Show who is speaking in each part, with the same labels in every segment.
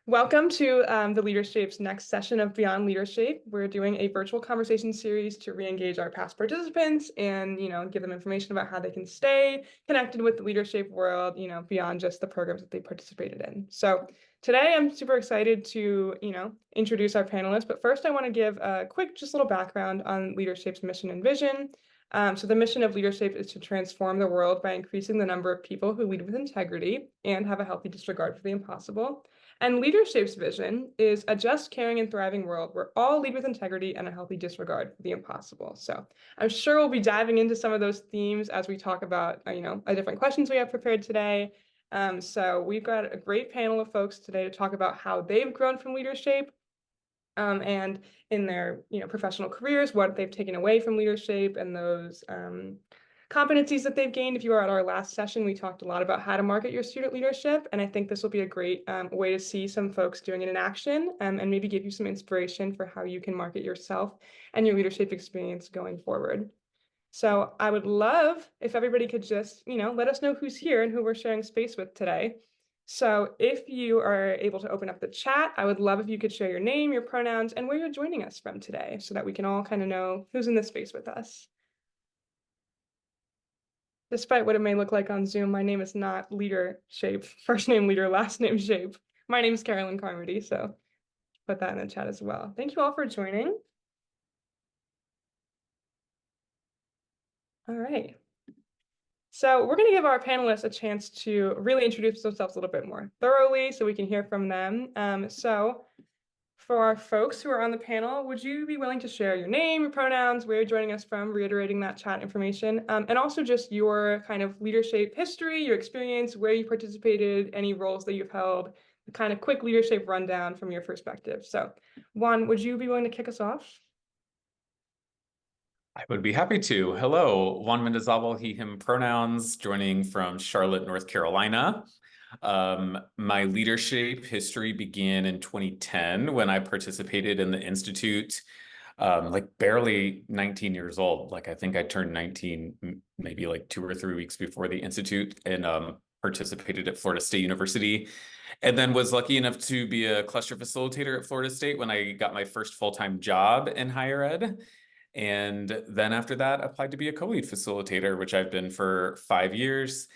Speaker 1: Welcome to the LeaderShape's next session of Beyond LeaderShape. We're doing a virtual conversation series to re-engage our past participants and, give them information about how they can stay connected with the LeaderShape world, beyond just the programs that they participated in. So today I'm super excited to, introduce our panelists. But first I want to give a quick, just little background on LeaderShape's mission and vision. So the mission of LeaderShape is to transform the world by increasing the number of people who lead with integrity and have a healthy disregard for the impossible. And LeaderShape's vision is a just, caring, and thriving world where all lead with integrity and a healthy disregard for the impossible. So I'm sure we'll be diving into some of those themes as we talk about, different questions we have prepared today. So we've got a great panel of folks today to talk about how they've grown from LeaderShape, and in their professional careers, what they've taken away from LeaderShape and those competencies that they've gained. If you were at our last session, we talked a lot about how to market your student leadership. And I think this will be a great way to see some folks doing it in action, and maybe give you some inspiration for how you can market yourself and your leadership experience going forward. So I would love if everybody could just, let us know who's here and who we're sharing space with today. So if you are able to open up the chat, I would love if you could share your name, your pronouns, and where you're joining us from today so that we can all kind of know who's in this space with us. Despite what it may look like on Zoom, my name is not LeaderShape. First name Leader, last name Shape. My name is Carolyn Carmody, so put that in the chat as well. Thank you all for joining. All right. So we're going to give our panelists a chance to really introduce themselves a little bit more thoroughly so we can hear from them. So for our folks who are on the panel, would you be willing to share your name, your pronouns, where you're joining us from, reiterating that chat information, and also just your kind of leadership history, your experience, where you participated, any roles that you've held, a kind of quick leadership rundown from your perspective. So Juan, would you be willing to kick us off?
Speaker 2: I would be happy to. Hello, Juan Mendizábal, he, him pronouns, joining from Charlotte, North Carolina. My leadership history began in 2010 when I participated in the Institute, like barely 19 years old. Like I think I turned 19 maybe like 2 or 3 weeks before the Institute, and participated at Florida State University. And then was lucky enough to be a cluster facilitator at Florida State when I got my first full-time job in higher ed. And then after that, applied to be a co-lead facilitator, which I've been for 5 years,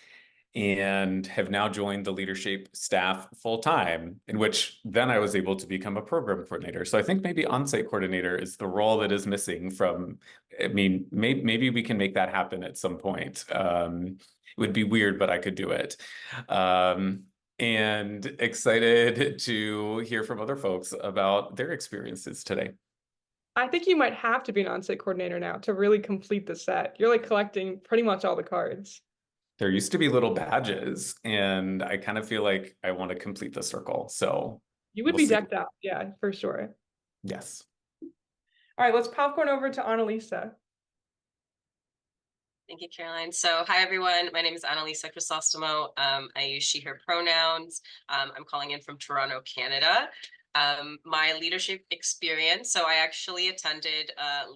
Speaker 2: and have now joined the LeaderShape staff full-time, in which then I was able to become a program coordinator. So I think maybe on-site coordinator is the role that is missing from, maybe we can make that happen at some point. It would be weird, but I could do it. And excited to hear from other folks about their experiences today.
Speaker 1: I think you might have to be an on-site coordinator now to really complete the set. You're like collecting pretty much all the cards.
Speaker 2: There used to be little badges, and I kind of feel like I want to complete the circle. So
Speaker 1: You would
Speaker 2: we'll
Speaker 1: be
Speaker 2: see.
Speaker 1: decked out, yeah, for sure.
Speaker 2: Yes.
Speaker 1: All right, let's popcorn over to Annalisa.
Speaker 3: Thank you, Caroline. So hi, everyone. My name is Annalisa Crisostomo. I use she, her pronouns. I'm calling in from Toronto, Canada. My leadership experience. So I actually attended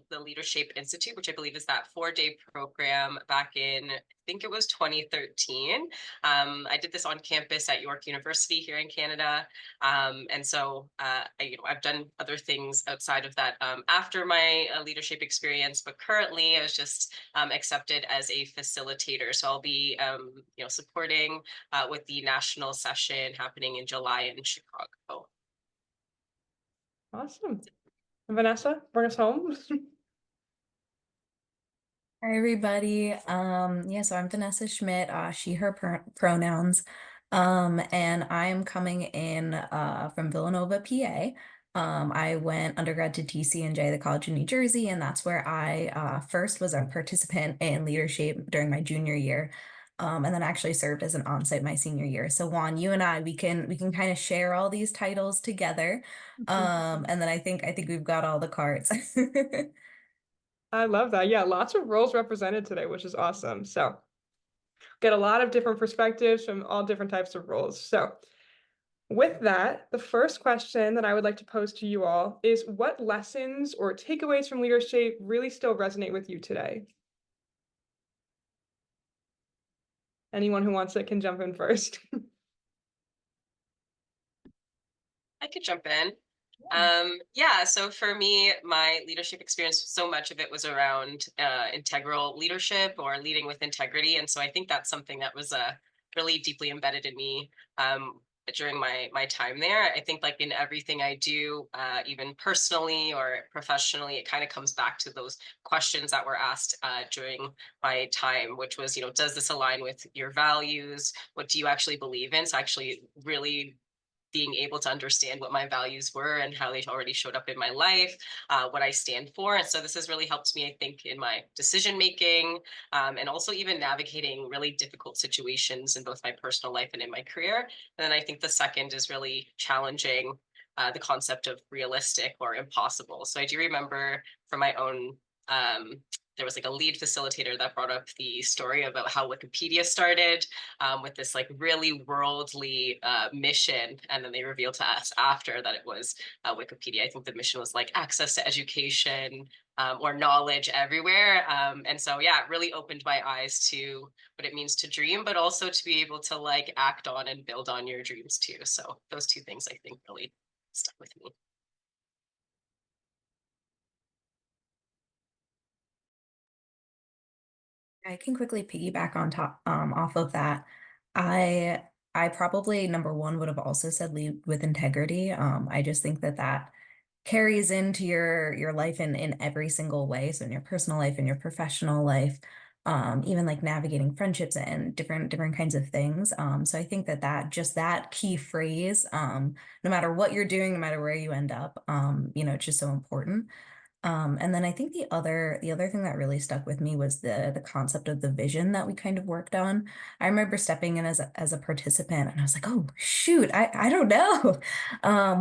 Speaker 3: the LeaderShape Institute, which I believe is that 4-day program back in, I think it was 2013. I did this on campus at York University here in Canada. And so I've done other things outside of that after my leadership experience, but currently I was just accepted as a facilitator. So I'll be supporting with the national session happening in July in Chicago.
Speaker 1: Awesome. Vanessa, bring us home.
Speaker 4: Hi, everybody. So I'm Vanessa Schmidt, she, her pronouns. And I am coming in from Villanova, PA. I went undergrad to TCNJ, the College of New Jersey, and that's where I first was a participant in leadership during my junior year. And then actually served as an on-site my senior year. So Juan, you and I, we can kind of share all these titles together. And then I think we've got all the cards.
Speaker 1: I love that. Yeah, lots of roles represented today, which is awesome. So get a lot of different perspectives from all different types of roles. So with that, the first question that I would like to pose to you all is, what lessons or takeaways from leadership really still resonate with you today? Anyone who wants it can jump in first.
Speaker 3: I could jump in. Yeah, so for me, my leadership experience, so much of it was around integral leadership or leading with integrity. And so I think that's something that was really deeply embedded in me during my time there. I think like in everything I do, even personally or professionally, it kind of comes back to those questions that were asked during my time, which was, does this align with your values? What do you actually believe in? So actually really being able to understand what my values were and how they already showed up in my life, what I stand for. And so this has really helped me, I think, in my decision making, and also even navigating really difficult situations in both my personal life and in my career. And then I think the second is really challenging the concept of realistic or impossible. So I do remember from my own there was like a lead facilitator that brought up the story about how Wikipedia started with this like really worldly mission. And then they revealed to us after that it was Wikipedia. I think the mission was like access to education or knowledge everywhere. And so, yeah, it really opened my eyes to what it means to dream, but also to be able to like act on and build on your dreams too. So those two things I think really stuck with me.
Speaker 4: I can quickly piggyback on top off of that. I I probably number one would have also said lead with integrity. I just think that that carries into your life in every single way. So in your personal life, in your professional life, even like navigating friendships and different kinds of things. So I think that that key phrase, no matter what you're doing, no matter where you end up, it's just so important. And then I think the other thing that really stuck with me was the concept of the vision that we kind of worked on. I remember stepping in as a participant and I was like, oh shoot, I don't know.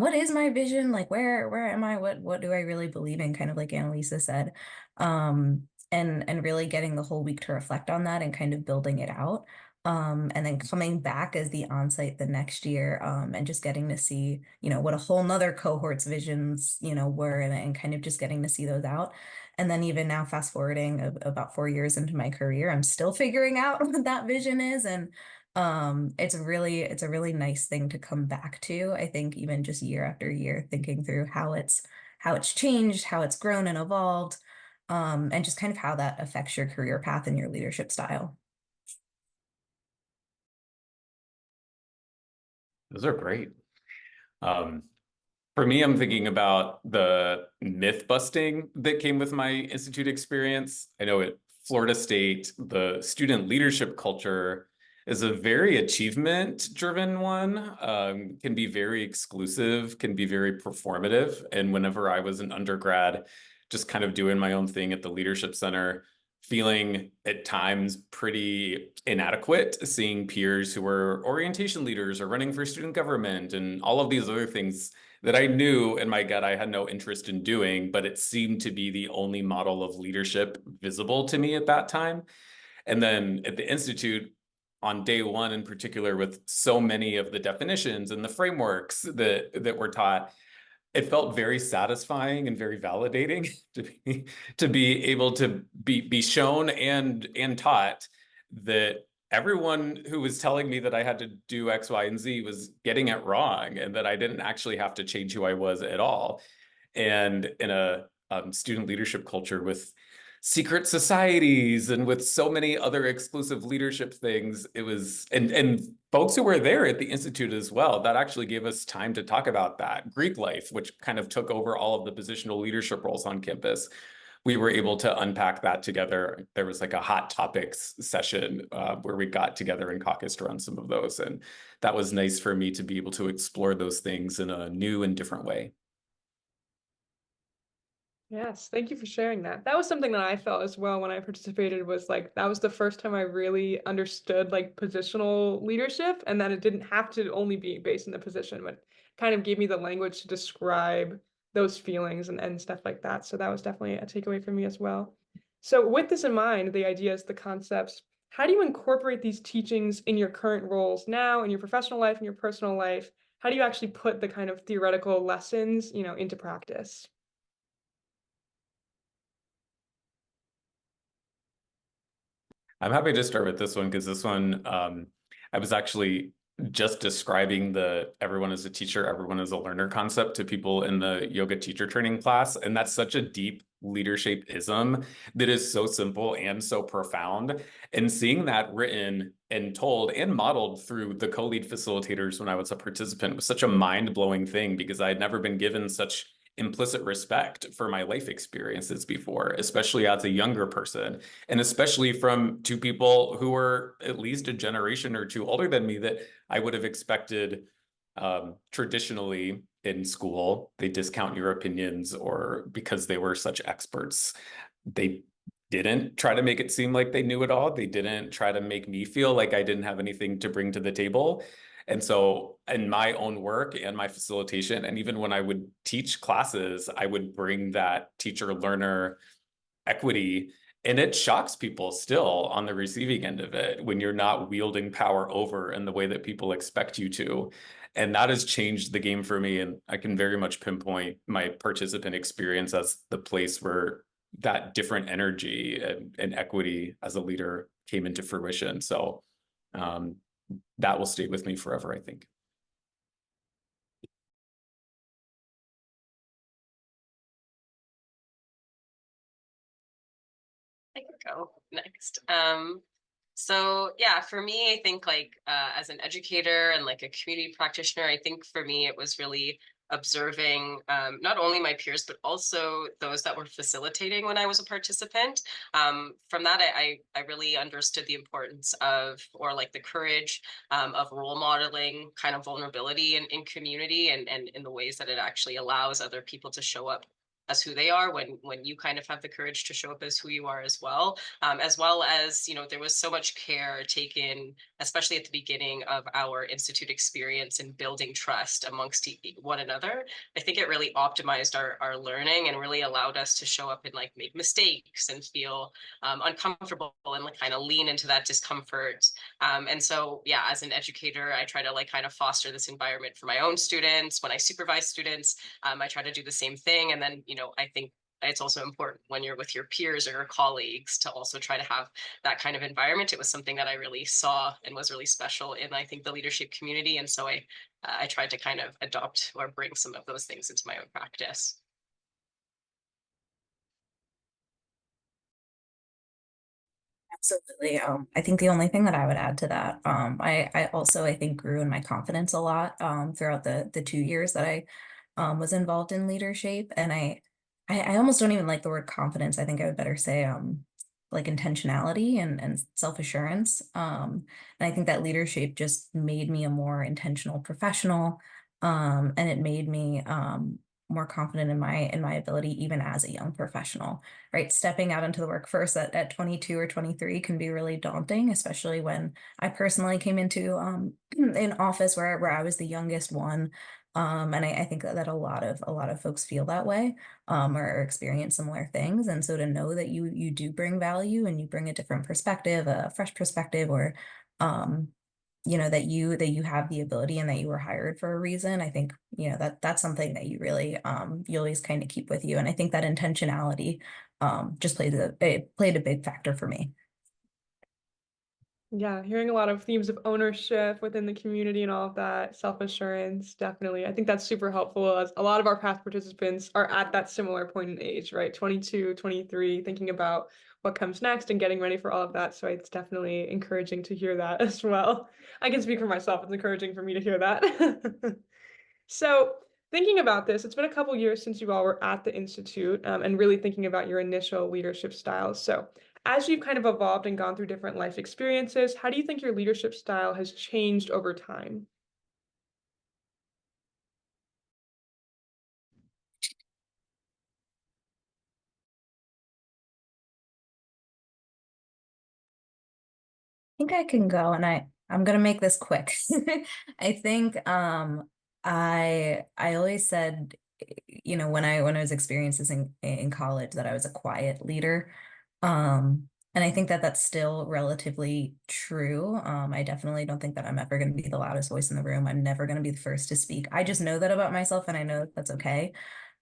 Speaker 4: What is my vision? Like where am I? What do I really believe in? Kind of like Annalisa said. And really getting the whole week to reflect on that and kind of building it out. And then coming back as the onsite the next year, and just getting to see, what a whole nother cohort's visions, were and kind of just getting to see those out. And then even now, fast forwarding about 4 years into my career, I'm still figuring out what that vision is. And it's a really nice thing to come back to. I think even just year after year, thinking through how it's changed, how it's grown and evolved, and just kind of how that affects your career path and your leadership style.
Speaker 2: Those are great. For me, I'm thinking about the myth busting that came with my institute experience. I know at Florida State, the student leadership culture is a very achievement-driven one, can be very exclusive, can be very performative. And whenever I was an undergrad, just kind of doing my own thing at the Leadership Center, feeling at times pretty inadequate, seeing peers who were orientation leaders or running for student government and all of these other things that I knew in my gut I had no interest in doing, but it seemed to be the only model of leadership visible to me at that time. And then at the Institute, on day one in particular, with so many of the definitions and the frameworks that were taught, it felt very satisfying and very validating to be able to be shown and taught that everyone who was telling me that I had to do X, Y, and Z was getting it wrong, and that I didn't actually have to change who I was at all. And in a student leadership culture with secret societies and with so many other exclusive leadership things, it was, and folks who were there at the Institute as well, that actually gave us time to talk about that. Greek life, which kind of took over all of the positional leadership roles on campus, we were able to unpack that together. There was like a hot topics session where we got together and caucused around some of those. And that was nice for me to be able to explore those things in a new and different way.
Speaker 1: Yes, thank you for sharing that. That was something that I felt as well when I participated, was like that was the first time I really understood like positional leadership, and that it didn't have to only be based in the position, but kind of gave me the language to describe those feelings and stuff like that. So that was definitely a takeaway for me as well. So with this in mind, the ideas, the concepts, how do you incorporate these teachings in your current roles now, in your professional life, in your personal life? How do you actually put the kind of theoretical lessons, into practice?
Speaker 2: I'm happy to start with this one because this one, I was actually just describing the everyone is a teacher, everyone is a learner concept to people in the yoga teacher training class. And that's such a deep leadership-ism that is so simple and so profound. And seeing that written and told and modeled through the co-lead facilitators when I was a participant was such a mind-blowing thing, because I had never been given such implicit respect for my life experiences before, especially as a younger person, and especially from two people who were at least a generation or two older than me that I would have expected. Traditionally in school, they discount your opinions, or because they were such experts, they didn't try to make it seem like they knew it all. They didn't try to make me feel like I didn't have anything to bring to the table. And so in my own work and my facilitation, and even when I would teach classes, I would bring that teacher learner equity. And it shocks people still on the receiving end of it when you're not wielding power over in the way that people expect you to. And that has changed the game for me. And I can very much pinpoint my participant experience as the place where that different energy and equity as a leader came into fruition. So that will stay with me forever, I think.
Speaker 3: I can go next. So yeah, for me, I think like as an educator and like a community practitioner, I think for me it was really observing not only my peers but also those that were facilitating when I was a participant. From that, I really understood the importance of, or like the courage of role modeling kind of vulnerability in community, and in the ways that it actually allows other people to show up as who they are when you kind of have the courage to show up as who you are as well. As well as, you know, there was so much care taken, especially at the beginning of our institute experience, in building trust amongst one another. I think it really optimized our learning and really allowed us to show up and like make mistakes and feel uncomfortable and like kind of lean into that discomfort. And so, yeah, as an educator, I try to like kind of foster this environment for my own students. When I supervise students, I try to do the same thing. And then, you know, I think it's also important when you're with your peers or your colleagues to also try to have that kind of environment. It was something that I really saw and was really special in, I think, the leadership community. And so I tried to kind of adopt or bring some of those things into my own practice.
Speaker 4: Absolutely. I think the only thing that I would add to that, I also, I think, grew in my confidence a lot throughout the 2 years that I was involved in LeaderShape. And I almost don't even like the word confidence. I think I would better say like intentionality and self-assurance. And I think that LeaderShape just made me a more intentional professional. And it made me more confident in my ability even as a young professional, right? Stepping out into the workforce at 22 or 23 can be really daunting, especially when I personally came into an office where I was the youngest one. And I think that a lot of folks feel that way, or experience similar things. And so to know that you do bring value and you bring a different perspective, a fresh perspective, or you know, that you have the ability and that you were hired for a reason. I think, you know, that's something that you really you always kind of keep with you. And I think that intentionality just played a big factor for me.
Speaker 1: Yeah, hearing a lot of themes of ownership within the community and all of that, self-assurance, definitely. I think that's super helpful, as a lot of our past participants are at that similar point in age, right? 22, 23, thinking about what comes next and getting ready for all of that. So it's definitely encouraging to hear that as well. I can speak for myself. It's encouraging for me to hear that. So thinking about this, it's been a couple years since you all were at the Institute, and really thinking about your initial leadership styles. So as you've kind of evolved and gone through different life experiences, how do you think your leadership style has changed over time?
Speaker 4: Think I can go, and I'm gonna make this quick. I think I always said, you know, when I was experiencing in college, that I was a quiet leader. And I think that that's still relatively true. I definitely don't think that I'm ever going to be the loudest voice in the room. I'm never going to be the first to speak. I just know that about myself, and I know that that's okay.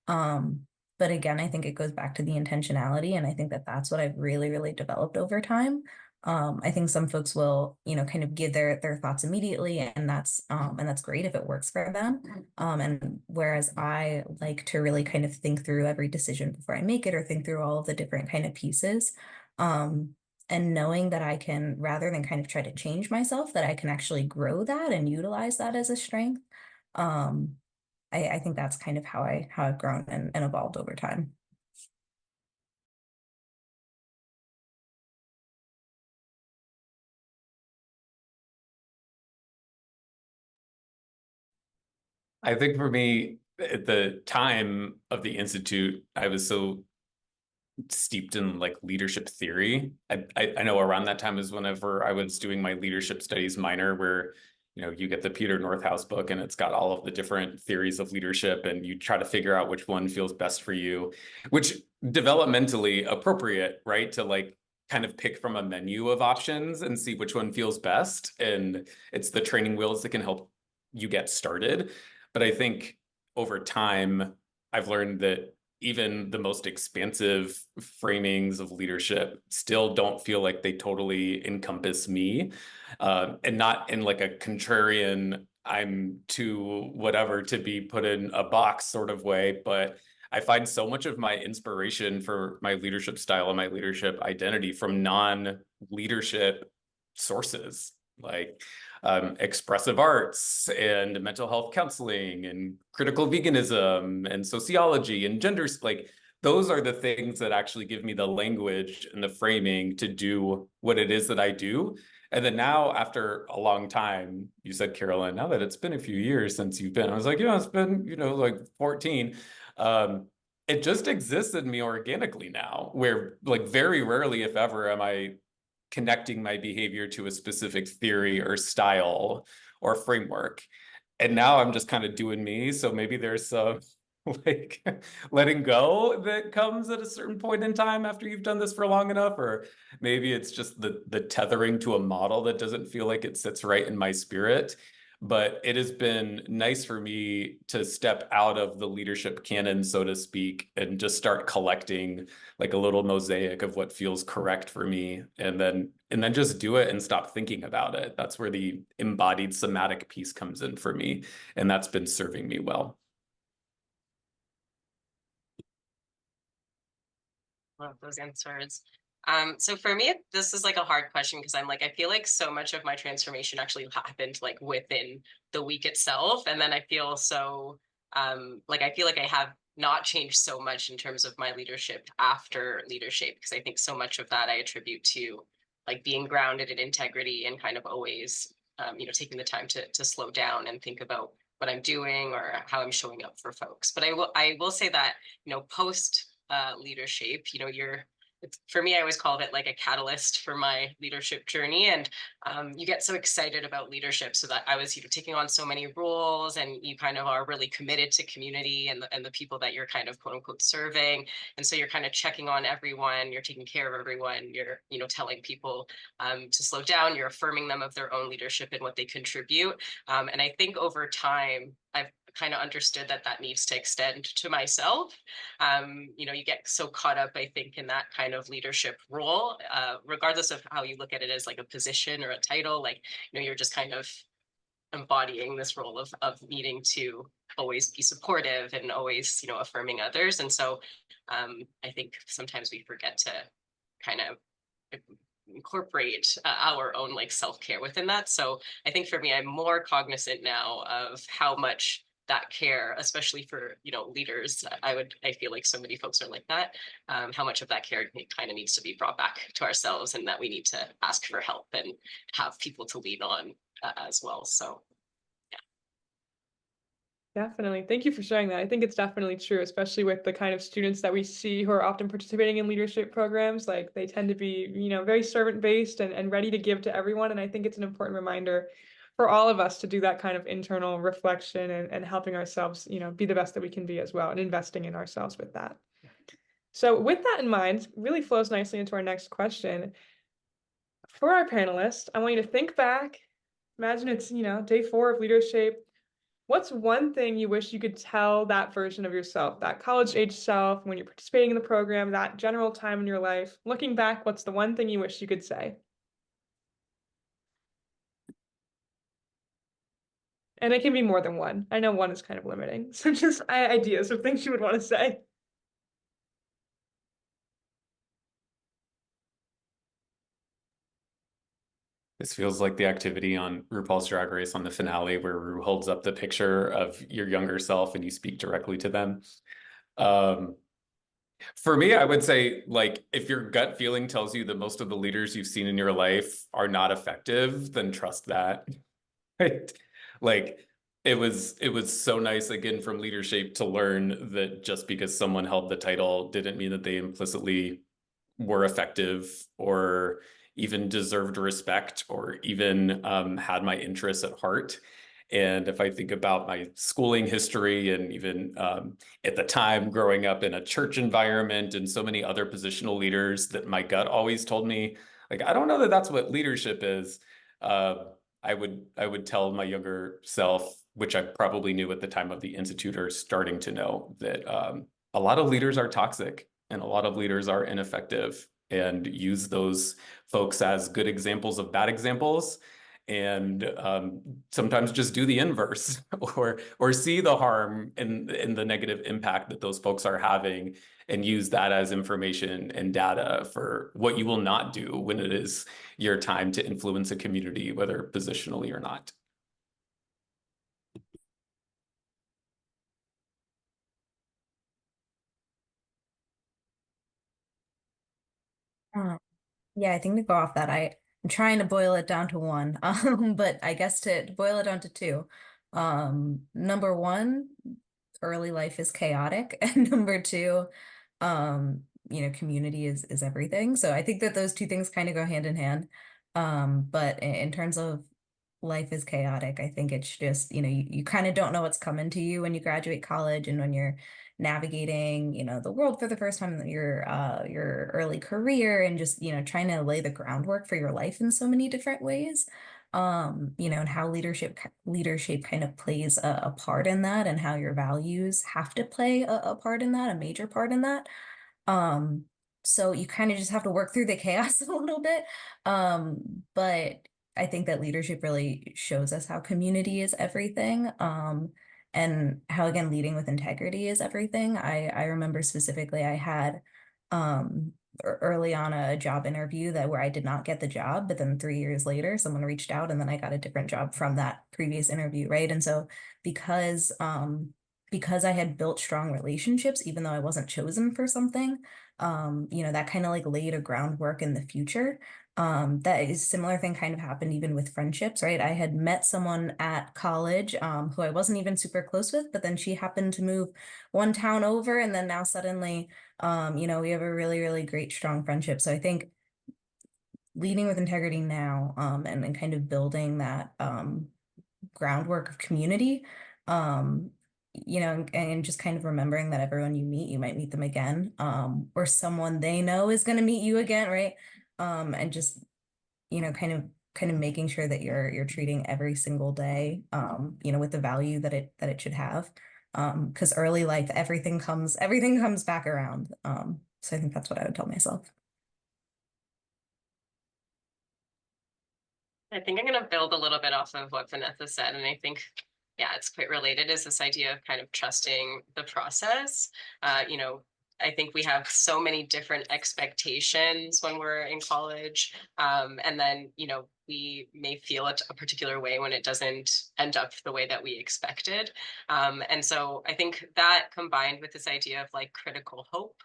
Speaker 4: But again, I think it goes back to the intentionality, and I think that that's what I've really, really developed over time. I think some folks will, kind of give their thoughts immediately, and that's great if it works for them. And whereas I like to really kind of think through every decision before I make it, or think through all of the different kind of pieces. And knowing that I can, rather than kind of try to change myself, that I can actually grow that and utilize that as a strength. I think that's kind of how I've grown and evolved over time.
Speaker 2: I think for me, at the time of the Institute, I was so steeped in like leadership theory. I know around that time is whenever I was doing my leadership studies minor, where you get the Peter Northouse book and it's got all of the different theories of leadership, and you try to figure out which one feels best for you, which developmentally appropriate, right? To like kind of pick from a menu of options and see which one feels best. And it's the training wheels that can help you get started. But I think over time, I've learned that even the most expansive framings of leadership still don't feel like they totally encompass me, and not in like a contrarian, I'm too whatever to be put in a box sort of way, but I find so much of my inspiration for my leadership style and my leadership identity from non-leadership sources, like expressive arts and mental health counseling and critical veganism and sociology and gender. Like those are the things that actually give me the language and the framing to do what it is that I do. And then now, after a long time, you said, Carolyn, now that it's been a few years since you've been, I was like, it's been, like 14. It just exists in me organically now, where like very rarely, if ever, am I connecting my behavior to a specific theory or style or framework. And now I'm just kind of doing me. So maybe there's some like letting go that comes at a certain point in time after you've done this for long enough, or maybe it's just the tethering to a model that doesn't feel like it sits right in my spirit. But it has been nice for me to step out of the leadership canon, so to speak, and just start collecting like a little mosaic of what feels correct for me, and then just do it and stop thinking about it. That's where the embodied somatic piece comes in for me, and that's been serving me well.
Speaker 3: Love those answers. So for me, this is like a hard question because I'm like, I feel like so much of my transformation actually happened like within the week itself. And then I feel so, like, I feel like I have not changed so much in terms of my leadership after LeaderShape, because I think so much of that I attribute to like being grounded in integrity and kind of always, taking the time to slow down and think about what I'm doing or how I'm showing up for folks. But I will say that, post LeaderShape, for me, I always called it like a catalyst for my leadership journey. And you get so excited about leadership, so that I was, taking on so many roles, and you kind of are really committed to community and the people that you're kind of quote unquote serving. And so you're kind of checking on everyone, you're taking care of everyone, you're, telling people to slow down, you're affirming them of their own leadership and what they contribute. And I think over time, I've kind of understood that needs to extend to myself. You get so caught up, I think, in that kind of leadership role, regardless of how you look at it as like a position or a title, like, you're just kind of embodying this role of needing to always be supportive and always, affirming others. And so I think sometimes we forget to kind of incorporate our own like self-care within that. So I think for me, I'm more cognizant now of how much that care, especially for leaders, I feel like so many folks are like that, how much of that care kind of needs to be brought back to ourselves, and that we need to ask for help and have people to lean on as well. So
Speaker 1: Definitely. Thank you for sharing that. I think it's definitely true, especially with the kind of students that we see who are often participating in leadership programs. Like they tend to be, very servant-based and ready to give to everyone. And I think it's an important reminder for all of us to do that kind of internal reflection and helping ourselves, be the best that we can be as well, and investing in ourselves with that. So with that in mind, really flows nicely into our next question. For our panelists, I want you to think back, imagine it's, day 4 of LeaderShape. What's one thing you wish you could tell that version of yourself, that college-age self, when you're participating in the program, that general time in your life? Looking back, what's the one thing you wish you could say? And it can be more than one. I know one is kind of limiting. So just ideas of things you would want to say.
Speaker 2: This feels like the activity on RuPaul's Drag Race on the finale where Ru holds up the picture of your younger self and you speak directly to them. For me, I would say, like, if your gut feeling tells you that most of the leaders you've seen in your life are not effective, then trust that. Right? Like, it was so nice again from LeaderShape to learn that just because someone held the title didn't mean that they implicitly were effective or even deserved respect or even had my interests at heart. And if I think about my schooling history and even at the time growing up in a church environment and so many other positional leaders, that my gut always told me, like, I don't know that that's what leadership is. I would tell my younger self, which I probably knew at the time of the Institute or starting to know, that a lot of leaders are toxic and a lot of leaders are ineffective, and use those folks as good examples of bad examples, and sometimes just do the inverse or see the harm in the negative impact that those folks are having, and use that as information and data for what you will not do when it is your time to influence a community, whether positionally or not.
Speaker 4: Yeah, I think to go off that, I'm trying to boil it down to one, but I guess to boil it down to two. Number one, early life is chaotic, and number two, community is everything. So I think that those two things kind of go hand in hand. But in terms of life is chaotic, I think it's just, you kind of don't know what's coming to you when you graduate college and when you're navigating, the world for the first time, your early career, and just, trying to lay the groundwork for your life in so many different ways. And how leadership kind of plays a part in that, and how your values have to play a part in that, a major part in that. Um, so you kind of just have to work through the chaos a little bit. But I think that leadership really shows us how community is everything. And how, again, leading with integrity is everything. I remember specifically I had early on a job interview where I did not get the job, but then 3 years later, someone reached out and then I got a different job from that previous interview, right? And so because I had built strong relationships, even though I wasn't chosen for something, that kind of like laid a groundwork in the future. That is similar thing kind of happened even with friendships, right? I had met someone at college, who I wasn't even super close with, but then she happened to move one town over, and then now suddenly, we have a really, really great, strong friendship. So I think leading with integrity now, and kind of building that groundwork of community, and just kind of remembering that everyone you meet, you might meet them again, or someone they know is going to meet you again, right? And just, kind of making sure that you're treating every single day, with the value that it should have. Because early life, everything comes back around. So I think that's what I would tell myself.
Speaker 3: I think I'm going to build a little bit off of what Vanessa said. And I think, yeah, it's quite related, is this idea of kind of trusting the process. I think we have so many different expectations when we're in college. And then, we may feel it a particular way when it doesn't end up the way that we expected. And so I think that, combined with this idea of like critical hope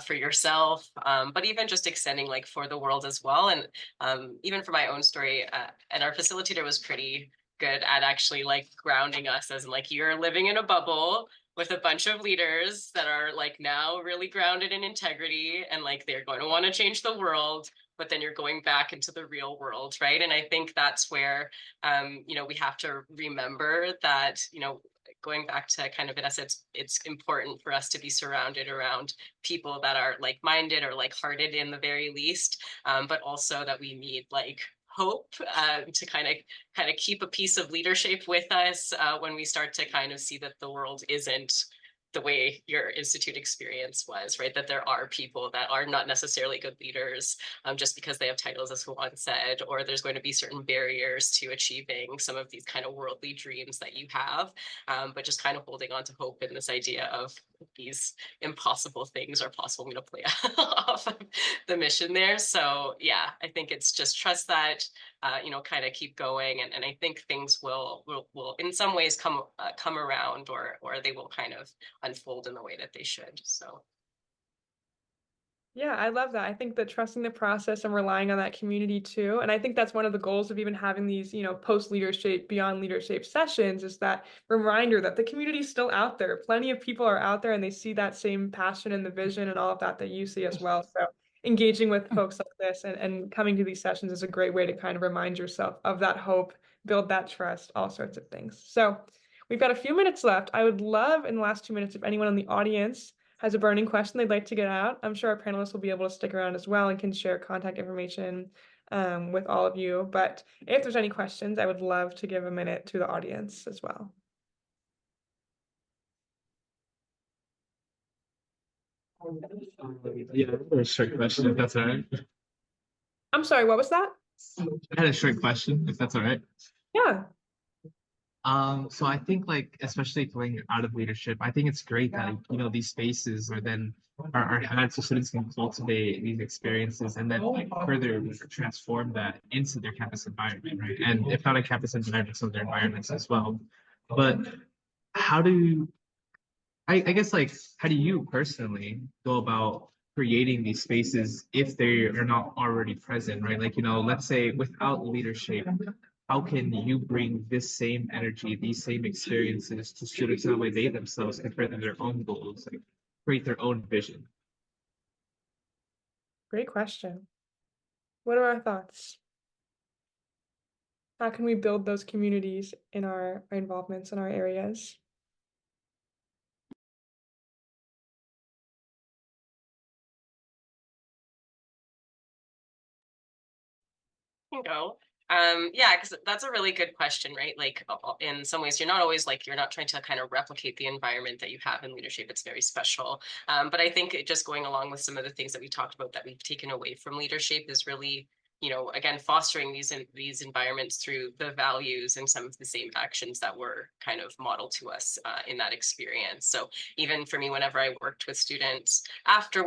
Speaker 3: for yourself, but even just extending like for the world as well. And even for my own story, and our facilitator was pretty good at actually like grounding us, as in like, you're living in a bubble with a bunch of leaders that are like now really grounded in integrity, and like they're going to want to change the world, but then you're going back into the real world, right? And I think that's where we have to remember that, going back to kind of it's important for us to be surrounded around people that are like-minded or like-hearted in the very least, but also that we need like hope to kind of keep a piece of leadership with us when we start to kind of see that the world isn't the way your institute experience was, right? That there are people that are not necessarily good leaders just because they have titles, as Juan said, or there's going to be certain barriers to achieving some of these kind of worldly dreams that you have, but just kind of holding on to hope in this idea of these impossible things are possible. I'm going to play off of the mission there. So yeah, I think it's just trust that, kind of keep going, and I think things will in some ways come around, or they will kind of unfold in the way that they should. So
Speaker 1: Yeah, I love that. I think that trusting the process and relying on that community too. And I think that's one of the goals of even having these, post leadership, beyond leadership sessions is that reminder that the community is still out there. Plenty of people are out there and they see that same passion and the vision and all of that you see as well. So engaging with folks like this and coming to these sessions is a great way to kind of remind yourself of that hope, build that trust, all sorts of things. So we've got a few minutes left. I would love in the last 2 minutes if anyone in the audience has a burning question they'd like to get out. I'm sure our panelists will be able to stick around as well and can share contact information with all of you. But if there's any questions, I would love to give a minute to the audience as well.
Speaker 5: Yeah, I have a short question, if that's all right.
Speaker 1: I'm sorry, what was that?
Speaker 5: I had a short question, if that's all right.
Speaker 1: Yeah.
Speaker 5: So I think like, especially coming out of leadership, I think it's great that, these spaces are had so students can cultivate these experiences and then like further transform that into their campus environment, right? And if not a campus environment, some of their environments as well. But how do I guess like how do you personally go about creating these spaces if they are not already present, right? Like, let's say without leadership, how can you bring this same energy, these same experiences to students in the way they themselves can further their own goals, like create their own vision?
Speaker 1: Great question. What are our thoughts? How can we build those communities in our involvements in our areas?
Speaker 3: go. Yeah, because that's a really good question, right? Like in some ways, you're not trying to kind of replicate the environment that you have in leadership. It's very special. But I think just going along with some of the things that we talked about that we've taken away from leadership is really, again, fostering these environments through the values and some of the same actions that were kind of modeled to us in that experience. So even for me, whenever I worked with students after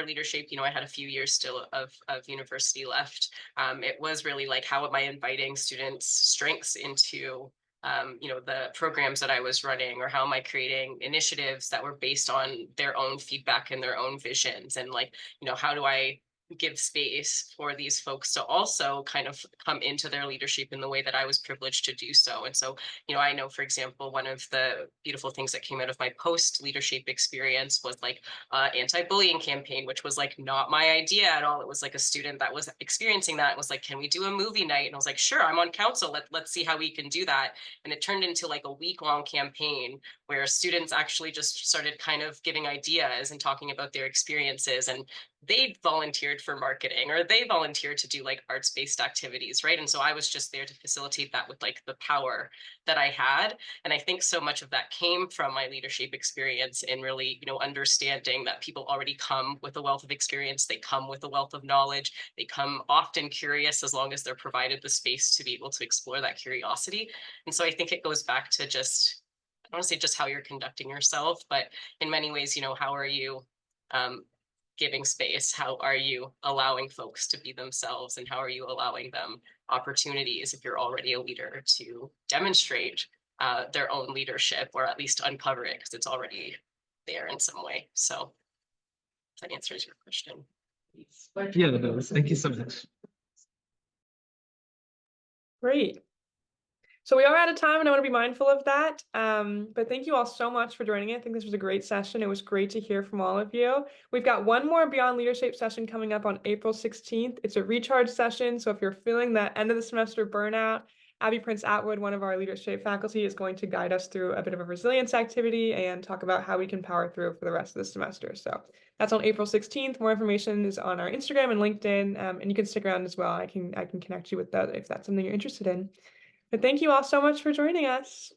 Speaker 3: leadership, I had a few years still of university left. It was really like, how am I inviting students' strengths into the programs that I was running, or how am I creating initiatives that were based on their own feedback and their own visions, and like, how do I give space for these folks to also kind of come into their leadership in the way that I was privileged to do so. And so, I know, for example, one of the beautiful things that came out of my post leadership experience was like anti-bullying campaign, which was like not my idea at all. It was like a student that was experiencing that was like, can we do a movie night? And I was like, sure, I'm on council. Let's see how we can do that. And it turned into like a week-long campaign where students actually just started kind of giving ideas and talking about their experiences, and they volunteered for marketing, or they volunteered to do like arts-based activities, right? And so I was just there to facilitate that with like the power that I had. And I think so much of that came from my leadership experience in really, understanding that people already come with a wealth of experience. They come with a wealth of knowledge. They come often curious, as long as they're provided the space to be able to explore that curiosity. And so I think it goes back to just, I don't want to say just how you're conducting yourself, but in many ways, how are you giving space? How are you allowing folks to be themselves? And how are you allowing them opportunities, if you're already a leader, to demonstrate their own leadership, or at least uncover it, because it's already there in some way. So that answers your question.
Speaker 5: Yeah, that does. Thank you so much.
Speaker 1: Great. So we are out of time, and I want to be mindful of that. But thank you all so much for joining it. I think this was a great session. It was great to hear from all of you. We've got one more Beyond Leadership session coming up on April 16th. It's a recharge session. So if you're feeling that end of the semester burnout, Abby Prince Atwood, one of our leadership faculty, is going to guide us through a bit of a resilience activity and talk about how we can power through for the rest of the semester. So that's on April 16th. More information is on our Instagram and LinkedIn, and you can stick around as well. I can connect you with that if that's something you're interested in. But thank you all so much for joining us.